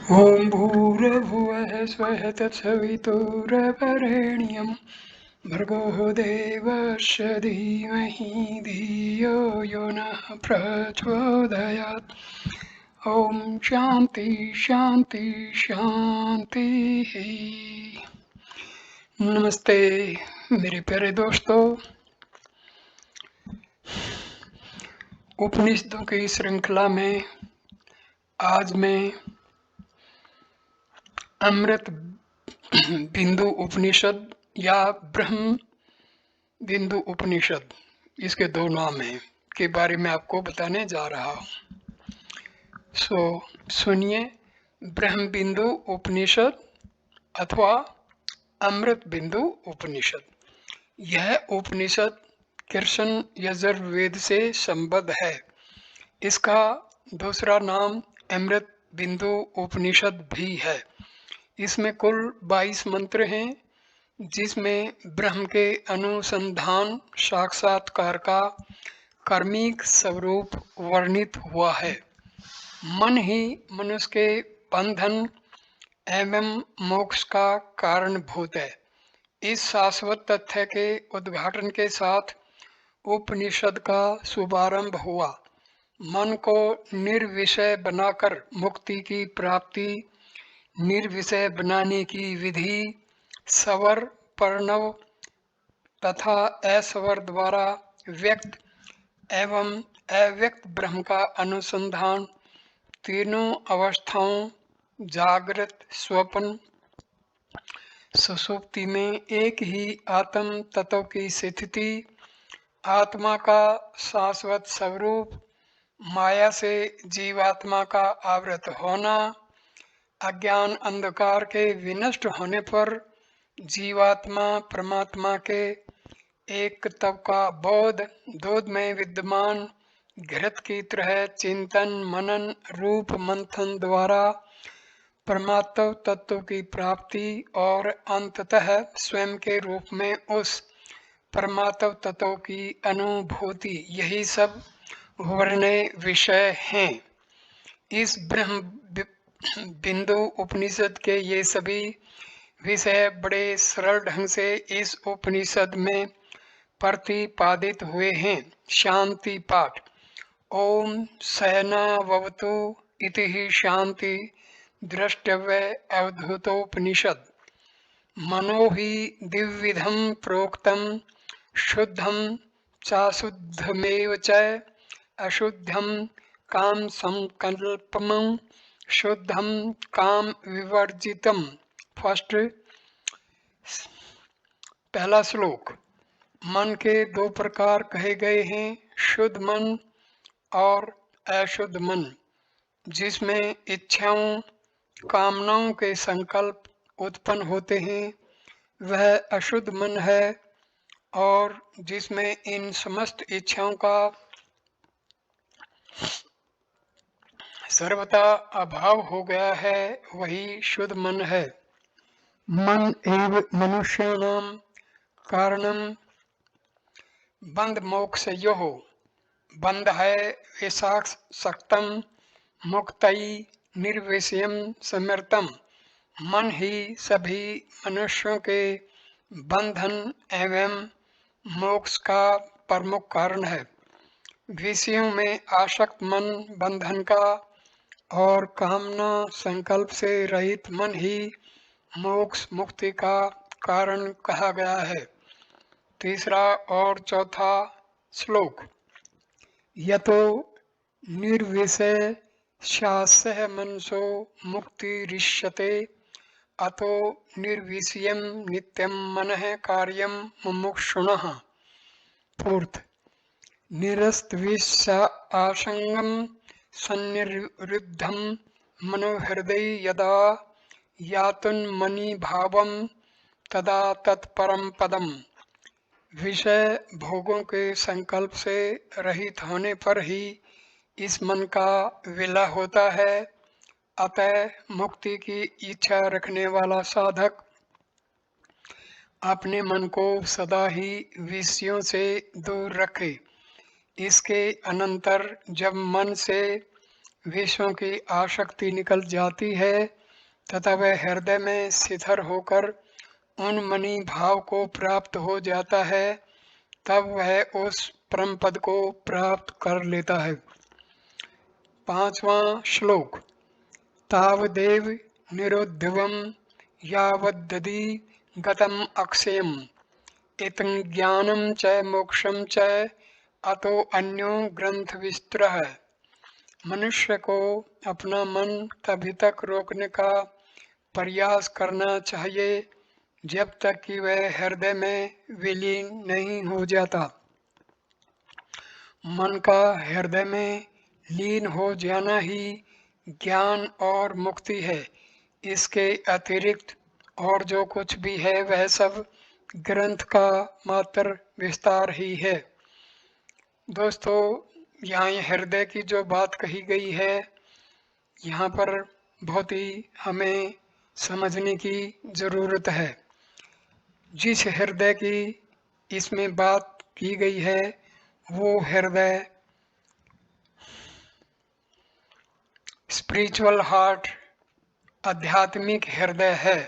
ॐ भूर्भुवः स्वः तत्सवितुर्वरेण्यं भर्गो देवस्य धीमहि धियो यो नः प्रचोदयात्। ॐ शान्ति शान्ति शान्तिः। नमस्ते मेरे प्यारे दोस्तों, उपनिषदों की श्रृंखला में आज मैं अमृत बिंदु उपनिषद या ब्रह्म बिंदु उपनिषद, इसके दो नाम हैं, के बारे में आपको बताने जा रहा हूँ। सुनिए, ब्रह्म बिंदु उपनिषद अथवा अमृत बिंदु उपनिषद। यह उपनिषद कृष्ण यजुर्वेद से संबद्ध है। इसका दूसरा नाम अमृत बिंदु उपनिषद भी है। इसमें कुल 22 मंत्र हैं, जिसमें ब्रह्म के अनुसंधान साक्षात्कार का कर्मिक स्वरूप वर्णित हुआ है। मन ही मनुष्य के बंधन एवं मोक्ष का कारणभूत है। इस शाश्वत तथ्य के उद्घाटन के साथ उपनिषद का शुभारंभ हुआ। मन को निर्विषय बनाकर मुक्ति की प्राप्ति, निर्विषय बनाने की विधि, स्वर, प्रणव तथा अस्वर द्वारा व्यक्त एवं अव्यक्त ब्रह्म का अनुसंधान, तीनों अवस्थाओं जागृत, स्वप्न, सुषुप्ति में एक ही आत्म तत्व की स्थिति, आत्मा का शाश्वत स्वरूप, माया से जीवात्मा का आवृत होना, अज्ञान अंधकार के विनष्ट होने पर जीवात्मा परमात्मा के एक तत्व का बोध, दूध में विद्यमान घृत की तरह चिंतन मनन रूप मंथन द्वारा परमात्म तत्व की प्राप्ति और अंततः स्वयं के रूप में उस परमात्म तत्व की अनुभूति, यही सब वर्णय विषय हैं। इस ब्रह्म बिंदु उपनिषद के ये सभी विषय बड़े सरल ढंग से इस उपनिषद में प्रतिपादित हुए हैं। शांति पाठ। ओम सहनाववतु इति ही शांति द्रष्टव्य अवधूतोपनिषद। मनो ही दिव्यविधं प्रोक्तं शुद्धं चाशुद्धमेव च अशुद्धं काम संकल्पम शुद्धं काम विवर्जितम। फर्स्ट, पहला श्लोक। मन के दो प्रकार कहे गए हैं, शुद्ध मन और अशुद्ध मन, जिसमें इच्छाओं कामनाओं के संकल्प उत्पन्न होते हैं, वह अशुद्ध मन है। और जिसमें इन समस्त इच्छाओं का सर्वथा अभाव हो गया है, वही शुद्ध मन है। मन एव मनुष्याणां कारणं बंध मोक्षयोः। बंध है विषासक्तं मुक्तई निर्विषयं समृतम। मन ही सभी मनुष्यों के बंधन एवं मोक्ष का प्रमुख कारण है। विषयों में आसक्त मन बंधन का और कामना संकल्प से रहित मन ही मोक्ष मुक्ति का कारण कहा गया है। तीसरा और चौथा श्लोक। यतो निर्विषय शास्यः मनसो मुक्तिरिष्यते अतो निर्विषयं नित्यं मनः कार्यं मुमुक्षुणः। फोर्थ, निरस्तविषयासंगं सन्निरुद्धं मनोहृदय यदा यातुन्मनीभावं तदा तत्परम पदम। विषय भोगों के संकल्प से रहित होने पर ही इस मन का विलय होता है। अतः मुक्ति की इच्छा रखने वाला साधक अपने मन को सदा ही विषयों से दूर रखे। इसके अनंतर जब मन से विषयों की आसक्ति निकल जाती है तथा वह हृदय में शिथिर होकर उन मणि भाव को प्राप्त हो जाता है, तब वह उस परम पद को प्राप्त कर लेता है। 5वां श्लोक। तावदेव निरुद्धवम यावद्दधि गतम अक्षयम इतं ज्ञानं च मोक्षं च अतो अन्यो ग्रंथ विस्तरः। मनुष्य को अपना मन तभी तक रोकने का प्रयास करना चाहिए जब तक कि वह हृदय में विलीन नहीं हो जाता। मन का हृदय में लीन हो जाना ही ज्ञान और मुक्ति है। इसके अतिरिक्त और जो कुछ भी है वह सब ग्रंथ का मात्र विस्तार ही है। दोस्तों, यहाँ हृदय की जो बात कही गई है, यहाँ पर बहुत ही हमें समझने की ज़रूरत है। जिस हृदय की इसमें बात की गई है वो हृदय स्पिरिचुअल हार्ट, आध्यात्मिक हृदय है,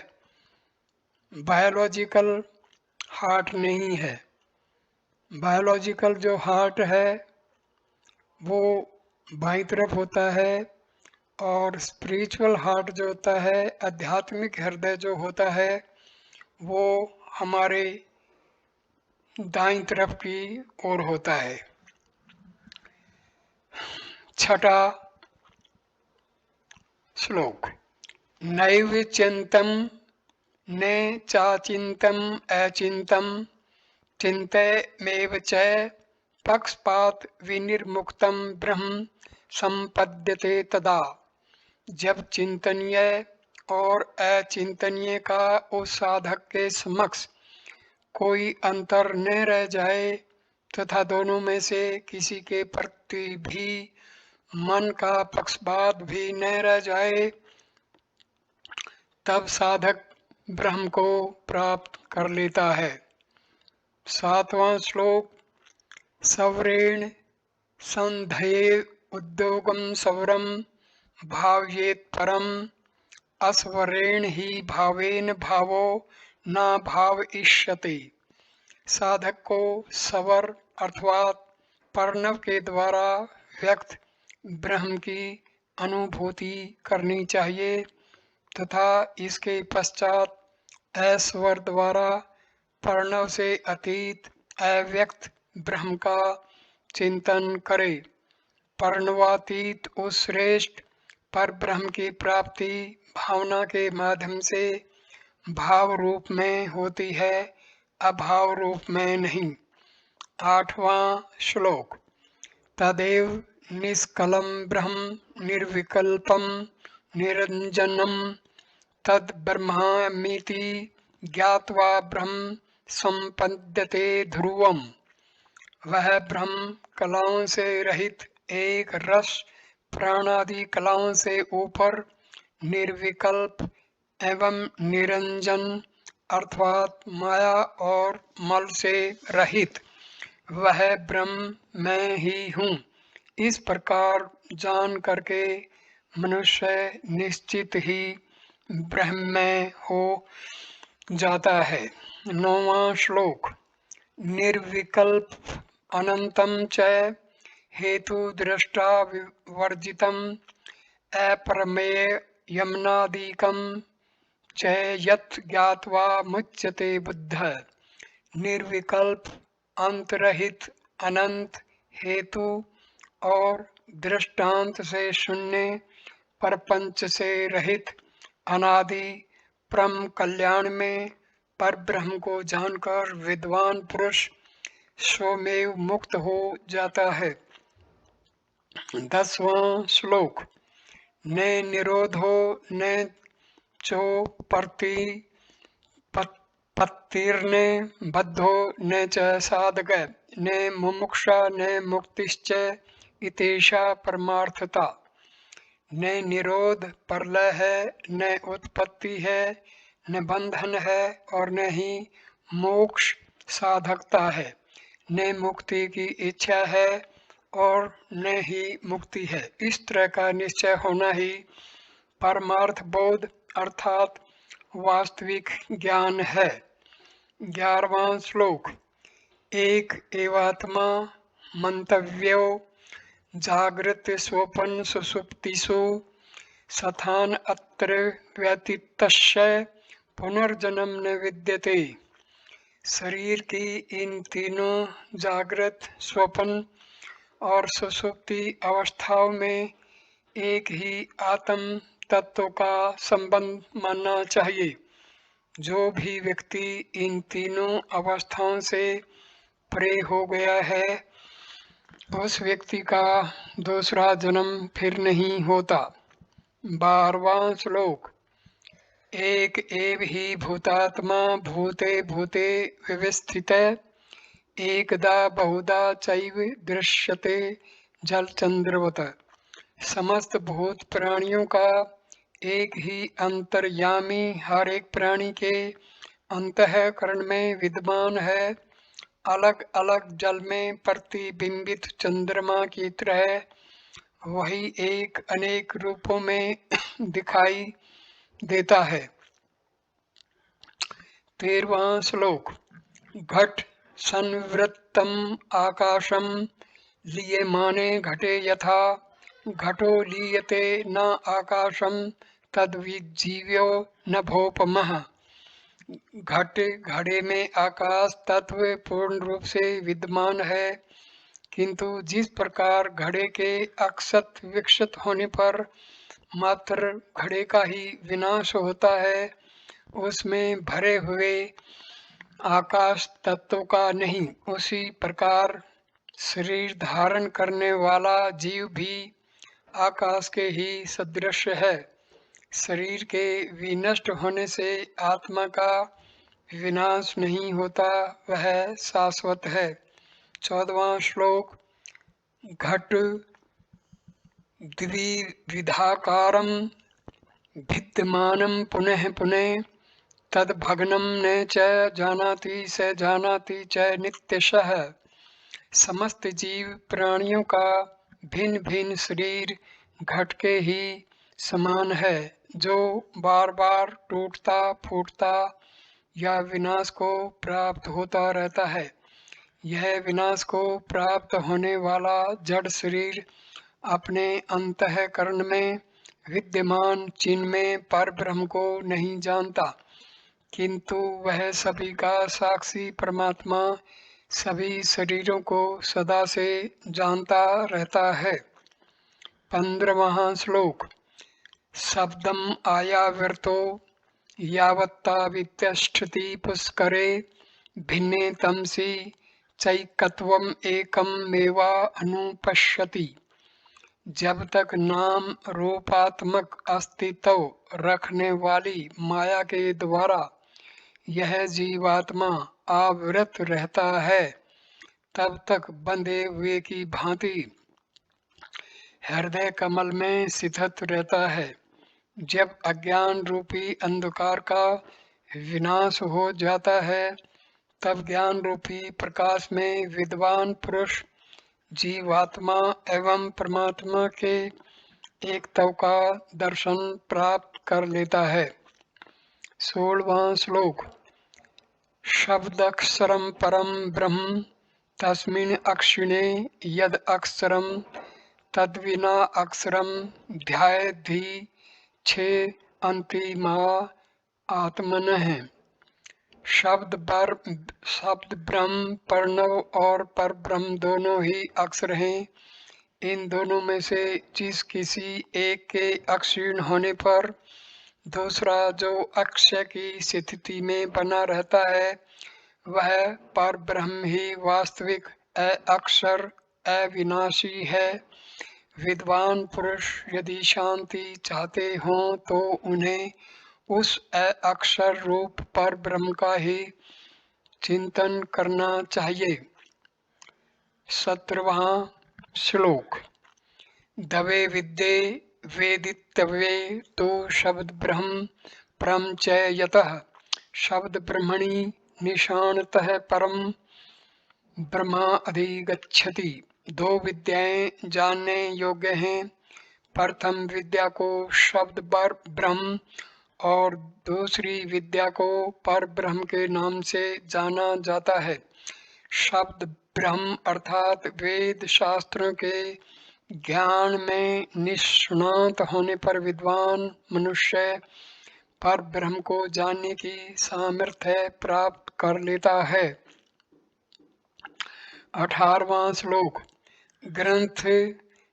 बायोलॉजिकल हार्ट नहीं है। बायोलॉजिकल जो हार्ट है वो बाईं तरफ होता है और स्पिरिचुअल हार्ट जो होता है, आध्यात्मिक हृदय जो होता है, वो हमारे दाईं तरफ की ओर होता है। 6वां श्लोक। नैव चिंतम न चाचिंतम अचिंतम चिंतयमेव च पक्षपात विनिर्मुक्तम ब्रह्म संपद्यते तदा। जब चिंतनीय और अचिंतनीय का उस साधक के समक्ष कोई अंतर न रह जाए तथा दोनों में से किसी के प्रति भी मन का पक्षपात भी न रह जाए, तब साधक ब्रह्म को प्राप्त कर लेता है। 7वां श्लोक। सवरेण संधये उद्योगम सवरम भावयेत परम अस्वरेण ही भावेन भावो न भावयिष्यति। साधक को सवर अर्थात पर्णव के द्वारा व्यक्त ब्रह्म की अनुभूति करनी चाहिए तथा इसके पश्चात ऐश्वर द्वारा पर्णव से अतीत अव्यक्त ब्रह्म का चिंतन करे। पर्णवातीत उस श्रेष्ठ पर ब्रह्म की प्राप्ति भावना के माध्यम से भाव रूप में होती है, अभाव रूप में नहीं। 8वां श्लोक। तदेव निष्कलम ब्रह्म निर्विकल्पम निरंजनम तद ब्रह्मामीति ज्ञात्वा ब्रह्म संपद्यते ध्रुवम। वह ब्रह्म कलाओं से रहित एक रस प्राणादि कलाओं से ऊपर निर्विकल्प एवं निरंजन अर्थात माया और मल से रहित वह ब्रह्म मैं ही हूँ, इस प्रकार जान करके मनुष्य निश्चित ही ब्रह्म में हो जाता है। 9वां श्लोक। निर्विकल्प अनंतम च हेतु दृष्टा वर्जितम अपरमेय यमनादिकम च यत् ज्ञात्वा मुच्यते बुद्ध। निर्विकल्प, अंतरहित, अनंत, हेतु और दृष्टांत से शून्य, परपंच से रहित, अनादि परम कल्याण में पर ब्रह्म को जानकर विद्वान पुरुष स्वमेव मुक्त हो जाता है। 10वां श्लोक। न निरोधो न चो पत्तिर्न बद्धो न च साधक न मुमुक्षा न मुक्तिश्च इतेषा परमार्थता। न निरोध प्रलय है, न उत्पत्ति है, न बंधन है और न ही मोक्ष साधकता है, न मुक्ति की इच्छा है और न ही मुक्ति है। इस तरह का निश्चय होना ही परमार्थ बोध अर्थात वास्तविक ज्ञान है। 11वां श्लोक। एक एवात्मा मंतव्यो जागृत स्वपन सुषुप्तिषु सथान अत्र व्यतीतस्य पुनर्जन्म न विद्यते। शरीर की इन तीनों जागृत, स्वप्न और सुषुप्ति अवस्थाओं में एक ही आत्म तत्व का संबंध मानना चाहिए। जो भी व्यक्ति इन तीनों अवस्थाओं से परे हो गया है, उस व्यक्ति का दूसरा जन्म फिर नहीं होता। 12वां श्लोक। एक एव ही भूतात्मा भूते भूते व्यवस्थित एकदा बहुधा चैव दृश्यते जलचंद्रवत। समस्त भूत प्राणियों का एक ही अंतर्यामी हर एक प्राणी के अंतःकरण में विद्यमान है। अलग अलग जल में प्रतिबिंबित चंद्रमा की तरह वही एक अनेक रूपों में दिखाई देता है। 13वां श्लोक। घट संवृत्तम आकाशम लीयमाने घटे यथा घटो लीयते न आकाशम तद्विजीव्यो न भोपमः। घट घड़े में आकाश तत्व पूर्ण रूप से विद्यमान है, किंतु जिस प्रकार घड़े के अक्षत विक्षत होने पर मात्र घड़े का ही विनाश होता है, उसमें भरे हुए आकाश तत्व का नहीं। उसी प्रकार शरीर धारण करने वाला जीव भी आकाश के ही सदृश है। शरीर के विनष्ट होने से आत्मा का विनाश नहीं होता, वह शाश्वत है। 14वां श्लोक। घट द्विविधाकारं भिद्यमानं पुनः पुनः तद्भग्नं न च जानाति स जानाति च नित्यशः। समस्त जीव प्राणियों का भिन्न भिन्न शरीर घट के ही समान है, जो बार बार टूटता फूटता या विनाश को प्राप्त होता रहता है। यह विनाश को प्राप्त होने वाला जड़ शरीर अपने अंतःकरण में विद्यमान चिन्मय पर ब्रह्म को नहीं जानता, किंतु वह सभी का साक्षी परमात्मा सभी शरीरों को सदा से जानता रहता है। 15वां श्लोक। शब्दम आयावर्तो यावत्ता वित्यष्ठति पुष्करे भिन्ने तमसि चैकत्वम एकम मेवा अनुपश्यति। जब तक नाम रूपात्मक अस्तित्व रखने वाली माया के द्वारा यह जीवात्मा आवृत रहता है, तब तक बंधे हुए की भांति हृदय कमल में स्थित रहता है। जब अज्ञान रूपी अंधकार का विनाश हो जाता है, तब ज्ञान रूपी प्रकाश में विद्वान पुरुष जीवात्मा एवं परमात्मा के एकत्व का दर्शन प्राप्त कर लेता है। 16वां श्लोक। शब्दक्षरम परम ब्रह्म तस्मिन् अक्षिणे यद अक्षरम तद्विना अक्षरम ध्यायेद्धि छे अंतिमा आत्मनः। शब्द ब्रह्म, प्रणव और पर ब्रह्म दोनों ही अक्षर हैं। इन दोनों में से जिस किसी एक के अक्षीण होने पर दूसरा जो अक्षय की स्थिति में बना रहता है, वह पर ब्रह्म ही वास्तविक अक्षर अविनाशी है। विद्वान पुरुष यदि शांति चाहते हों तो उन्हें उस अक्षर रूप पर ब्रह्म का ही चिंतन करना चाहिए। 17वां श्लोक। दवे विद्ये वेदितव्ये तो शब्द ब्रह्म परम च यतः शब्द ब्रह्मणि निशानतः परम ब्रह्मा अधिगच्छति। दो विद्याएं जानने योग्य हैं। प्रथम विद्या को शब्द ब्रह्म और दूसरी विद्या को पर ब्रह्म के नाम से जाना जाता है। शब्द ब्रह्म अर्थात वेद शास्त्रों के ज्ञान में निष्णात होने पर विद्वान मनुष्य पर ब्रह्म को जानने की सामर्थ्य प्राप्त कर लेता है। 18वां श्लोक। ग्रंथ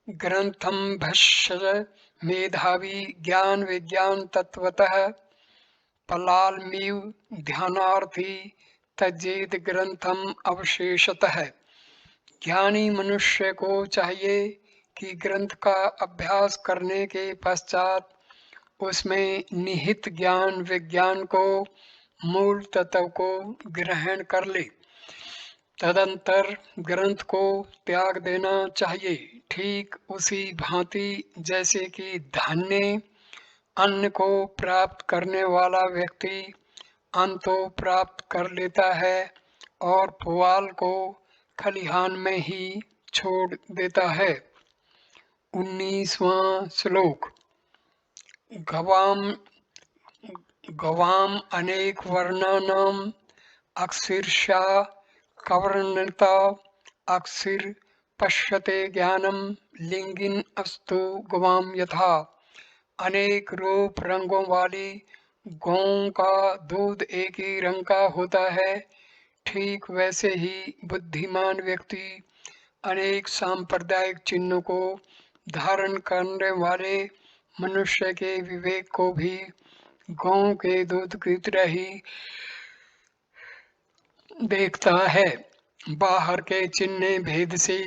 ग्रंथम भस्य मेधावी ज्ञान विज्ञान तत्वतः पलालमीव ध्यानार्थी तज्जेद ग्रंथम अवशेषतः। ज्ञानी मनुष्य को चाहिए कि ग्रंथ का अभ्यास करने के पश्चात उसमें निहित ज्ञान विज्ञान को मूल तत्व को ग्रहण कर ले। तदंतर ग्रंथ को त्याग देना चाहिए। ठीक उसी भांति जैसे कि धान्य अन्न को प्राप्त करने वाला व्यक्ति अन्न तो प्राप्त कर लेता है और पुआल को खलिहान में ही छोड़ देता है। 19वां श्लोक। गवाम अनेक वर्णानाम अक्षिर्षा कवर्णता अक्षिर पश्यते ज्ञानम लिंगिन अस्तु गवाम यथा। अनेक रूप रंगों वाली गौं का दूध एक ही रंग का होता है, ठीक वैसे ही बुद्धिमान व्यक्ति अनेक सांप्रदायिक चिन्हों को धारण करने वाले मनुष्य के विवेक को भी गौं के दूध की तरह ही देखता है। बाहर के चिन्ह भेद से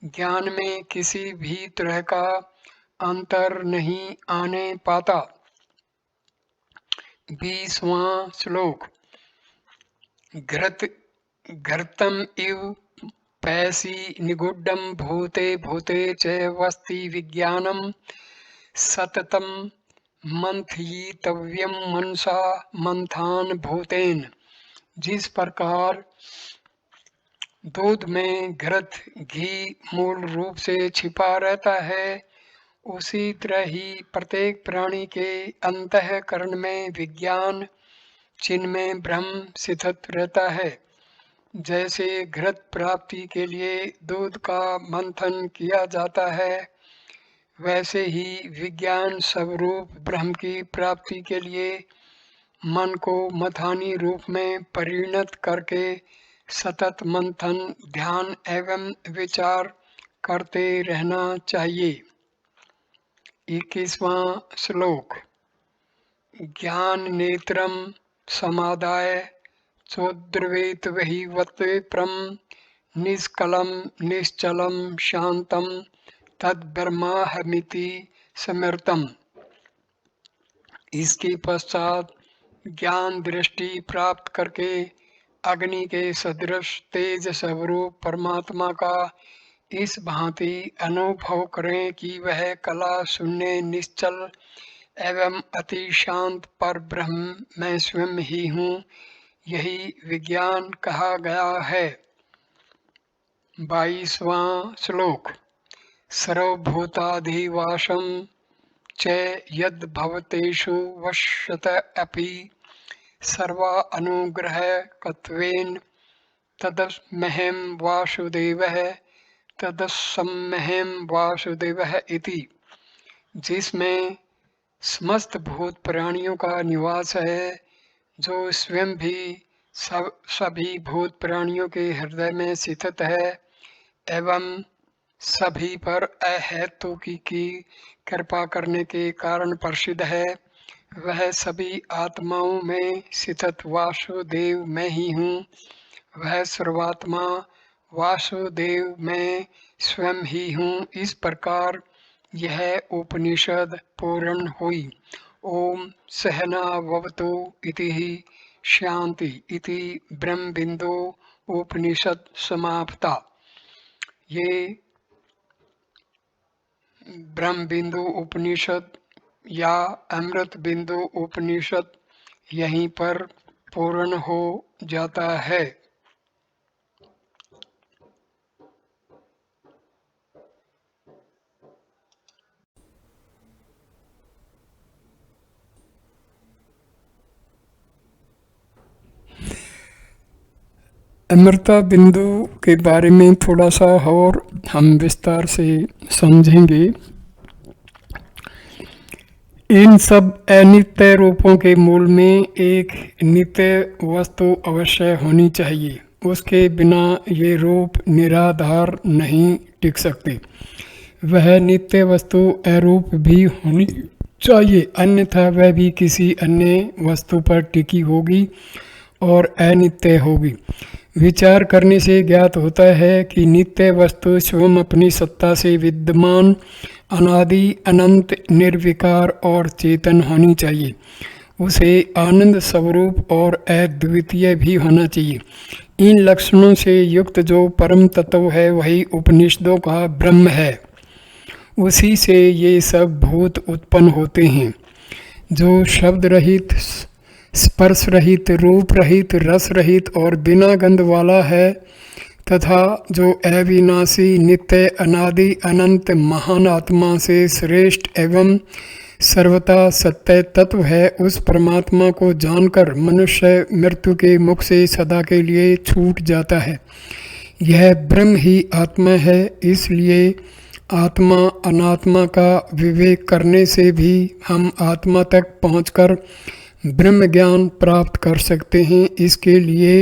ज्ञान में किसी भी तरह का अंतर नहीं आने पाता। 20वां श्लोक। घृतम इव पैसी निगुड्डम भूते भूते च वस्ति विज्ञानम सततम मंथयितव्यम मनसा मंथान भूतेन। जिस प्रकार दूध में घृत घी मूल रूप से छिपा रहता है, उसी तरह ही प्रत्येक प्राणी के अंतःकरण में विज्ञान चिन्ह में ब्रह्म स्थित रहता है। जैसे घृत प्राप्ति के लिए दूध का मंथन किया जाता है, वैसे ही विज्ञान स्वरूप ब्रह्म की प्राप्ति के लिए मन को मथानी रूप में परिणत करके सतत मंथन ध्यान एवं विचार करते रहना चाहिए। 21वां श्लोक। ज्ञान नेत्रम समादाय चोद्रवेत वही वत्प्रम निष्कलम निश्चलम शांतम तद ब्रह्माहमिति समृतम। इसके पश्चात ज्ञान दृष्टि प्राप्त करके अग्नि के सदृश तेज स्वरूप परमात्मा का इस भांति अनुभव करें कि वह कला शून्य निश्चल एवं अति शांत पर ब्रह्म मैं स्वयं ही हूँ, यही विज्ञान कहा गया है। 22वां श्लोक। सर्वभूताधिवासं च यद् भवतेषु वश्यत अपि सर्वा अनुग्रह कत्वेन तदस्महं वासुदेवः तदस्महं वासुदेवः इति। जिसमें समस्त भूत प्राणियों का निवास है, जो स्वयं भी सभी भूत प्राणियों के हृदय में स्थित है एवं सभी पर अहेतु की कृपा करने के कारण प्रसिद्ध है, वह सभी आत्माओं में स्थित वासुदेव मैं ही हूँ। वह सर्वात्मा वासुदेव मैं स्वयं ही हूँ। इस प्रकार यह उपनिषद पूर्ण हुई। ओम सहनाववतु इति शांति इति ब्रह्म बिंदु उपनिषद समाप्ता। ये ब्रह्म बिंदु उपनिषद या अमृत बिंदु उपनिषद यहीं पर पूर्ण हो जाता है। अमृता बिंदु के बारे में थोड़ा सा और हम विस्तार से समझेंगे। इन सब अनित्य रूपों के मूल में एक नित्य वस्तु अवश्य होनी चाहिए। उसके बिना ये रूप निराधार नहीं टिक सकते। वह नित्य वस्तु अरूप भी होनी चाहिए, अन्यथा वह भी किसी अन्य वस्तु पर टिकी होगी और अनित्य होगी। विचार करने से ज्ञात होता है कि नित्य वस्तु स्वयं अपनी सत्ता से विद्यमान, अनादि, अनंत, निर्विकार और चेतन होनी चाहिए। उसे आनंद स्वरूप और अद्वितीय भी होना चाहिए। इन लक्षणों से युक्त जो परम तत्व है वही उपनिषदों का ब्रह्म है। उसी से ये सब भूत उत्पन्न होते हैं। जो शब्द रहित, स्पर्श रहित, रूप रहित, रस रहित और बिना गंध वाला है तथा जो अविनाशी, नित्य, अनादि, अनंत, महान आत्मा से श्रेष्ठ एवं सर्वथा सत्य तत्व है, उस परमात्मा को जानकर मनुष्य मृत्यु के मुख से सदा के लिए छूट जाता है। यह ब्रह्म ही आत्मा है। इसलिए आत्मा अनात्मा का विवेक करने से भी हम आत्मा तक पहुंचकर ब्रह्म ज्ञान प्राप्त कर सकते हैं। इसके लिए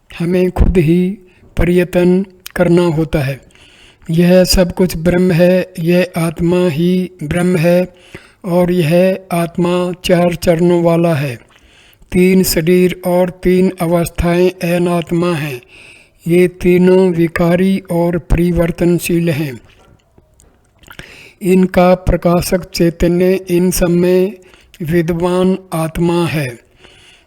हमें खुद ही प्रयत्न करना होता है। यह सब कुछ ब्रह्म है, यह आत्मा ही ब्रह्म है और यह आत्मा 4 चरणों वाला है। 3 शरीर और 3 अवस्थाएं अनात्मा हैं। ये तीनों विकारी और परिवर्तनशील हैं। इनका प्रकाशक चैतन्य इन सब में विद्वान आत्मा है।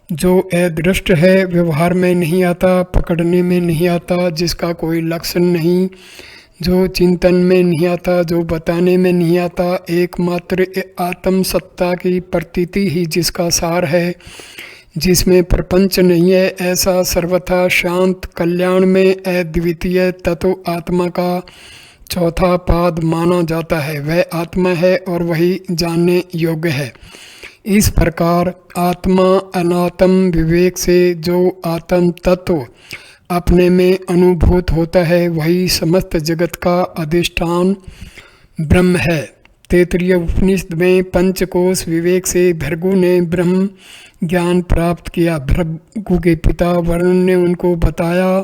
जो अदृष्ट है, व्यवहार में नहीं आता, पकड़ने में नहीं आता, जिसका कोई लक्षण नहीं, जो चिंतन में नहीं आता, जो बताने में नहीं आता, एकमात्र आत्म सत्ता की प्रतीति ही जिसका सार है, जिसमें प्रपंच नहीं है, ऐसा सर्वथा शांत, कल्याण में अद्वितीय तत्व आत्मा का चौथा पाद माना जाता है। वह आत्मा है और वही जानने योग्य है। इस प्रकार आत्मा अनात्म विवेक से जो आत्म तत्व अपने में अनुभूत होता है वही समस्त जगत का अधिष्ठान ब्रह्म है। तैत्तिरीय उपनिषद में पंचकोश विवेक से भृगु ने ब्रह्म ज्ञान प्राप्त किया। भृगु के पिता वरुण ने उनको बताया,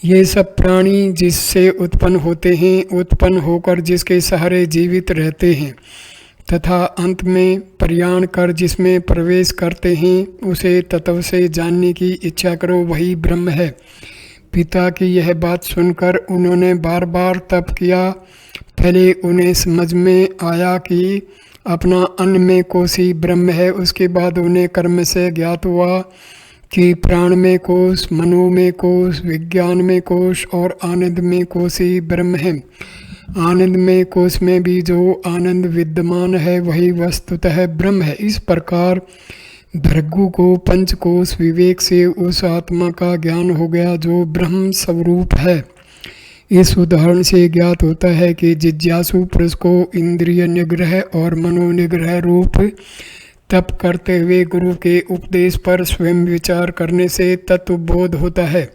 ये सब प्राणी जिससे उत्पन्न होते हैं, उत्पन्न होकर जिसके सहारे जीवित रहते हैं तथा अंत में प्रयाण कर जिसमें प्रवेश करते हैं, उसे तत्व से जानने की इच्छा करो, वही ब्रह्म है। पिता की यह बात सुनकर उन्होंने बार बार तप किया। पहले उन्हें समझ में आया कि अपना अन्न में कोशी ब्रह्म है। उसके बाद उन्हें कर्म से ज्ञात हुआ कि प्राण में कोश, मनो में कोश, विज्ञान में कोश और आनंद में कोशी ब्रह्म है। आनंद में कोश में भी जो आनंद विद्यमान है वही वस्तुतः ब्रह्म है। इस प्रकार भृगु को पंचकोश विवेक से उस आत्मा का ज्ञान हो गया जो ब्रह्म स्वरूप है। इस उदाहरण से ज्ञात होता है कि जिज्ञासु पुरुष को इंद्रिय निग्रह और मनोनिग्रह रूप तप करते हुए गुरु के उपदेश पर स्वयं विचार करने से तत्वबोध होता है।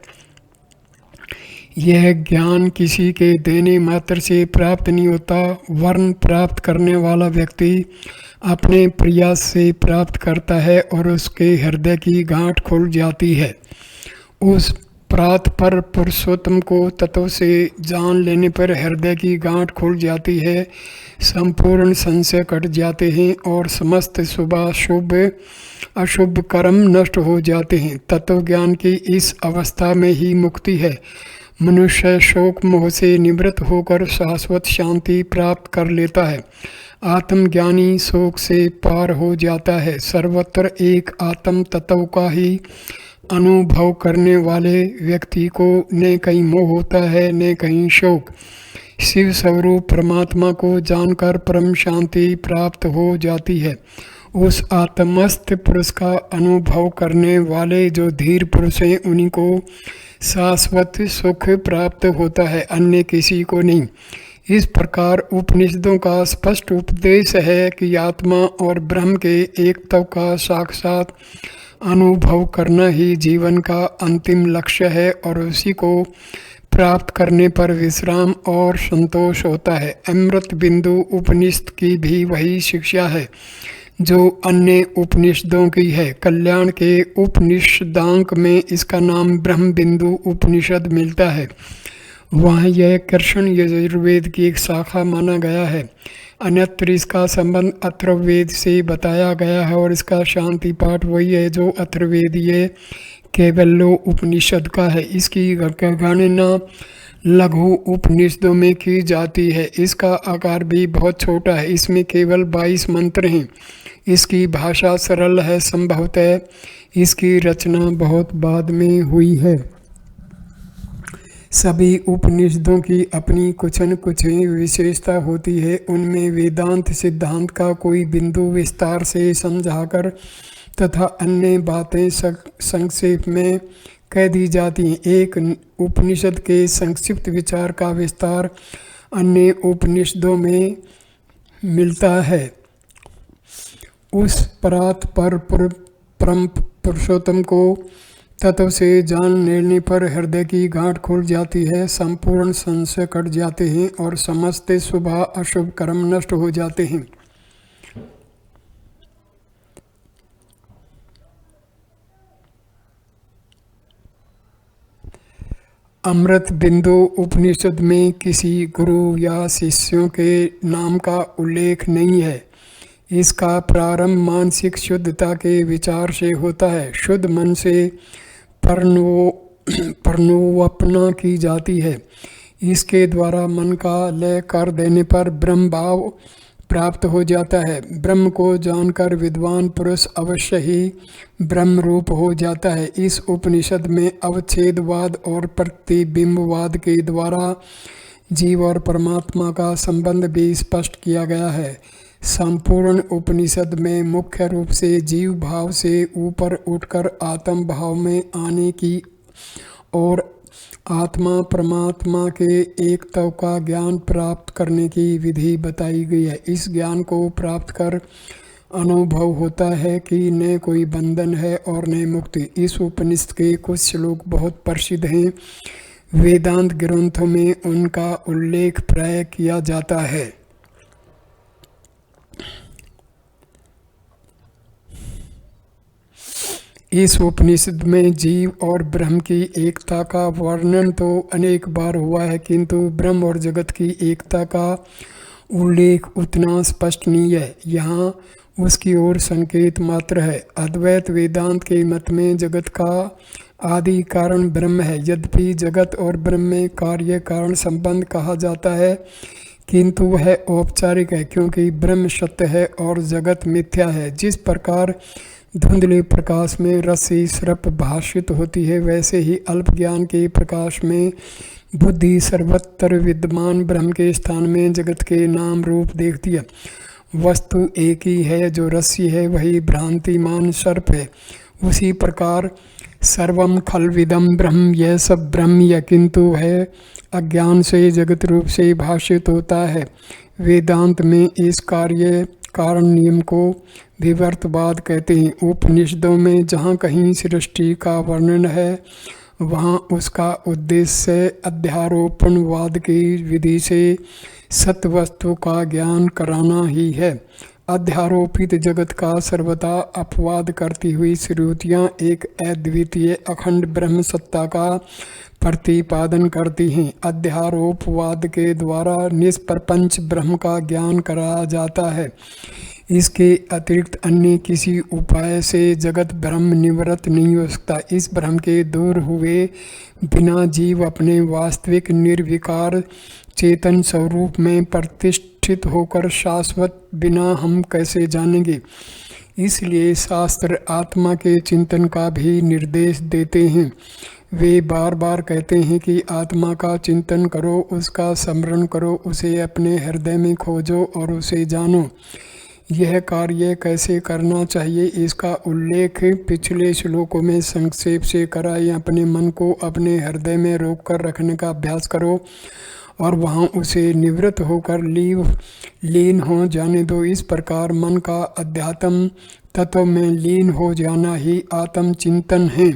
यह ज्ञान किसी के देने मात्र से प्राप्त नहीं होता, वर्ण प्राप्त करने वाला व्यक्ति अपने प्रयास से प्राप्त करता है और उसके हृदय की गांठ खुल जाती है। उस प्रात पर पुरुषोत्तम को तत्व से जान लेने पर हृदय की गांठ खुल जाती है, संपूर्ण संशय कट जाते हैं और समस्त शुभ शुभ अशुभ कर्म नष्ट हो जाते हैं। तत्व ज्ञान की इस अवस्था में ही मुक्ति है। मनुष्य शोक मोह से निवृत्त होकर शाश्वत शांति प्राप्त कर लेता है। आत्मज्ञानी शोक से पार हो जाता है। सर्वत्र एक आत्म तत्व का ही अनुभव करने वाले व्यक्ति को न कहीं मोह होता है न कहीं शोक। शिव स्वरूप परमात्मा को जानकर परम शांति प्राप्त हो जाती है। उस आत्मस्थ पुरुष का अनुभव करने वाले जो धीर पुरुष हैं उन्हीं को शाश्वत सुख प्राप्त होता है, अन्य किसी को नहीं। इस प्रकार उपनिषदों का स्पष्ट उपदेश है कि आत्मा और ब्रह्म के एकत्व का साक्षात अनुभव करना ही जीवन का अंतिम लक्ष्य है और उसी को प्राप्त करने पर विश्राम और संतोष होता है। अमृत बिंदु उपनिषद की भी वही शिक्षा है जो अन्य उपनिषदों की है। कल्याण के उपनिषदांक में इसका नाम ब्रह्म बिंदु उपनिषद मिलता है। वहाँ यह कृष्ण यजुर्वेद की एक शाखा माना गया है। अन्यत्र इसका संबंध अथर्ववेद से बताया गया है और इसका शांति पाठ वही है जो अथर्ववेदीय कैवल्य उपनिषद का है। इसकी गणना लघु उपनिषदों में की जाती है। इसका आकार भी बहुत छोटा है। इसमें केवल 22 मंत्र हैं। इसकी भाषा सरल है। संभवतः इसकी रचना बहुत बाद में हुई है। सभी उपनिषदों की अपनी कुछ न कुछ विशेषता होती है। उनमें वेदांत सिद्धांत का कोई बिंदु विस्तार से समझाकर तथा अन्य बातें संक्षेप में कह दी जाती हैं। एक उपनिषद के संक्षिप्त विचार का विस्तार अन्य उपनिषदों में मिलता है। उस परात पर परम पुरुषोत्तम को तत्व से जान लेने पर हृदय की गांठ खुल जाती है, संपूर्ण संशय कट जाते हैं और समस्त शुभ अशुभ कर्म नष्ट हो जाते हैं। अमृत बिंदु उपनिषद में किसी गुरु या शिष्यों के नाम का उल्लेख नहीं है। इसका प्रारंभ मानसिक शुद्धता के विचार से होता है। शुद्ध मन से प्रणवपना की जाती है। इसके द्वारा मन का लय कर देने पर ब्रह्म भाव प्राप्त हो जाता है। ब्रह्म को जानकर विद्वान पुरुष अवश्य ही ब्रह्म रूप हो जाता है। इस उपनिषद में अवच्छेदवाद और प्रतिबिंबवाद के द्वारा जीव और परमात्मा का संबंध भी स्पष्ट किया गया है। संपूर्ण उपनिषद में मुख्य रूप से जीव भाव से ऊपर उठकर आत्म भाव में आने की और आत्मा परमात्मा के एकत्व का ज्ञान प्राप्त करने की विधि बताई गई है। इस ज्ञान को प्राप्त कर अनुभव होता है कि न कोई बंधन है और न मुक्ति। इस उपनिषद के कुछ श्लोक बहुत प्रसिद्ध हैं। वेदांत ग्रंथों में उनका उल्लेख प्राय किया जाता है। इस उपनिषद में जीव और ब्रह्म की एकता का वर्णन तो अनेक बार हुआ है, किंतु ब्रह्म और जगत की एकता का उल्लेख उतना स्पष्ट नहीं है। यहाँ उसकी ओर संकेत मात्र है। अद्वैत वेदांत के मत में जगत का आदि कारण ब्रह्म है। यद्यपि जगत और ब्रह्म में कार्य कारण संबंध कहा जाता है, किंतु वह औपचारिक है, क्योंकि ब्रह्म सत्य है और जगत मिथ्या है। जिस प्रकार धुंधले प्रकाश में रस्सी सर्प भाषित होती है, वैसे ही अल्प ज्ञान के प्रकाश में बुद्धि सर्वत्र विद्यमान ब्रह्म के स्थान में जगत के नाम रूप देखती है। वस्तु एक ही है, जो रस्सी है वही भ्रांतिमान सर्प है। उसी प्रकार सर्वम खलविदम ब्रह्म, यह सब ब्रह्म है, किंतु वह अज्ञान से जगत रूप से भाषित होता है। वेदांत में इस कार्य कारण नियम को विवर्तवाद कहते हैं। उपनिषदों में जहाँ कहीं सृष्टि का वर्णन है, वहाँ उसका उद्देश्य अध्यारोपणवाद की विधि से सत्य वस्तु का ज्ञान कराना ही है। अध्यारोपित जगत का सर्वदा अपवाद करती हुई श्रुतियाँ एक अद्वितीय अखंड ब्रह्म सत्ता का प्रतिपादन करती हैं। अध्यारोपवाद के द्वारा निष्प्रपंच ब्रह्म का ज्ञान कराया जाता है। इसके अतिरिक्त अन्य किसी उपाय से जगत ब्रह्म निवृत्त नहीं हो सकता। इस भ्रम के दूर हुए बिना जीव अपने वास्तविक निर्विकार चेतन स्वरूप में प्रतिष्ठित होकर शाश्वत बिना हम कैसे जानेंगे। इसलिए शास्त्र आत्मा के चिंतन का भी निर्देश देते हैं। वे बार बार कहते हैं कि आत्मा का चिंतन करो, उसका स्मरण करो, उसे अपने हृदय में खोजो और उसे जानो। यह कार्य कैसे करना चाहिए, इसका उल्लेख पिछले श्लोकों में संक्षेप से करा। अपने मन को अपने हृदय में रोक कर रखने का अभ्यास करो और वहाँ उसे निवृत्त होकर लीन हो जाने दो। इस प्रकार मन का अध्यात्म तत्व में लीन हो जाना ही आत्म चिंतन है।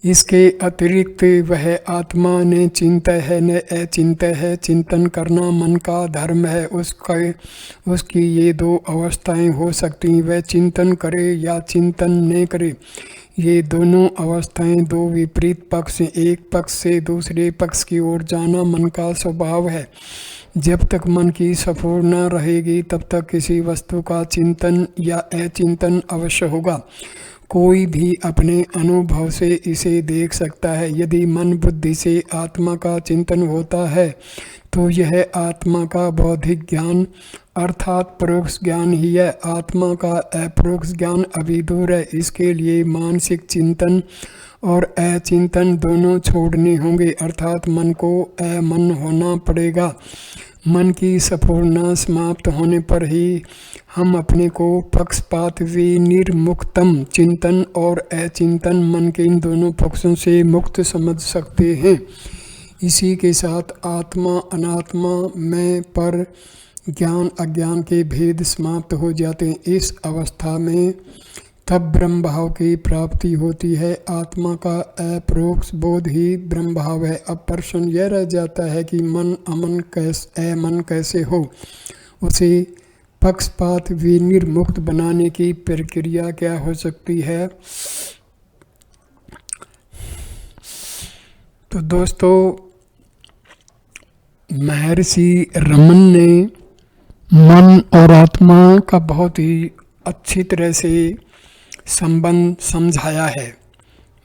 इसके अतिरिक्त वह आत्मा न चिंतय है न अचिंत्य है। चिंतन करना मन का धर्म है। उसकी ये दो अवस्थाएं हो सकती। वह चिंतन करे या चिंतन न करे, ये दोनों अवस्थाएं दो विपरीत पक्ष। एक पक्ष से दूसरे पक्ष की ओर जाना मन का स्वभाव है। जब तक मन की स्फुरना रहेगी तब तक किसी वस्तु का चिंतन या अचिंतन अवश्य होगा। कोई भी अपने अनुभव से इसे देख सकता है। यदि मन बुद्धि से आत्मा का चिंतन होता है तो यह आत्मा का बौद्धिक ज्ञान अर्थात परोक्ष ज्ञान ही है। आत्मा का अपरोक्ष ज्ञान अभी दूर है। इसके लिए मानसिक चिंतन और अचिंतन दोनों छोड़ने होंगे, अर्थात मन को अमन होना पड़ेगा। मन की स्फुरना समाप्त होने पर ही हम अपने को पक्षपात विनिर्मुक्तम चिंतन और अचिंतन मन के इन दोनों पक्षों से मुक्त समझ सकते हैं। इसी के साथ आत्मा अनात्मा में पर ज्ञान अज्ञान के भेद समाप्त हो जाते हैं। इस अवस्था में तब ब्रह्म भाव की प्राप्ति होती है। आत्मा का अपरोक्ष बोध ही ब्रह्म भाव है। अब प्रश्न यह रह जाता है कि मन अमन कैसे हो। उसे पक्षपात विनिर्मुक्त बनाने की प्रक्रिया क्या हो सकती है। तो दोस्तों, महर्षि रमन ने मन और आत्मा का बहुत ही अच्छी तरह से संबंध समझाया है।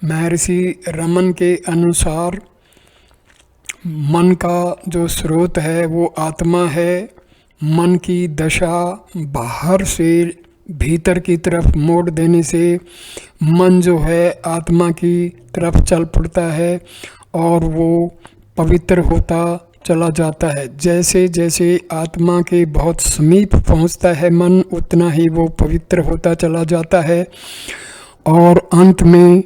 महर्षि रमन के अनुसार मन का जो स्रोत है वो आत्मा है। मन की दशा बाहर से भीतर की तरफ मोड़ देने से मन जो है आत्मा की तरफ चल पड़ता है और वो पवित्र होता चला जाता है। जैसे जैसे आत्मा के बहुत समीप पहुंचता है मन, उतना ही वो पवित्र होता चला जाता है और अंत में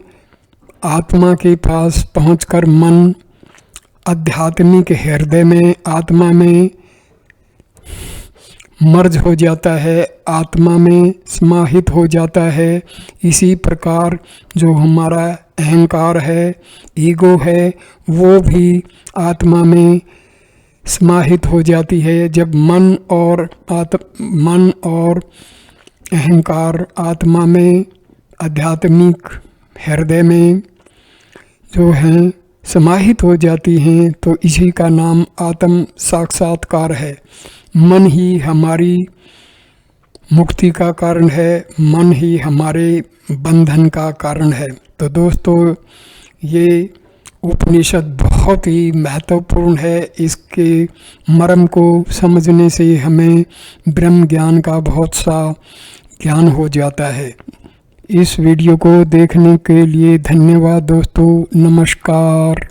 आत्मा के पास पहुंचकर मन आध्यात्मिक हृदय में आत्मा में मर्ज हो जाता है, आत्मा में समाहित हो जाता है। इसी प्रकार जो हमारा अहंकार है, ईगो है, वो भी आत्मा में समाहित हो जाती है। जब मन और अहंकार आत्मा में आध्यात्मिक हृदय में जो हैं समाहित हो जाती हैं तो इसी का नाम आत्म साक्षात्कार है। मन ही हमारी मुक्ति का कारण है, मन ही हमारे बंधन का कारण है। तो दोस्तों, ये उपनिषद बहुत ही महत्वपूर्ण है। इसके मर्म को समझने से हमें ब्रह्म ज्ञान का बहुत सा ज्ञान हो जाता है। इस वीडियो को देखने के लिए धन्यवाद दोस्तों। नमस्कार।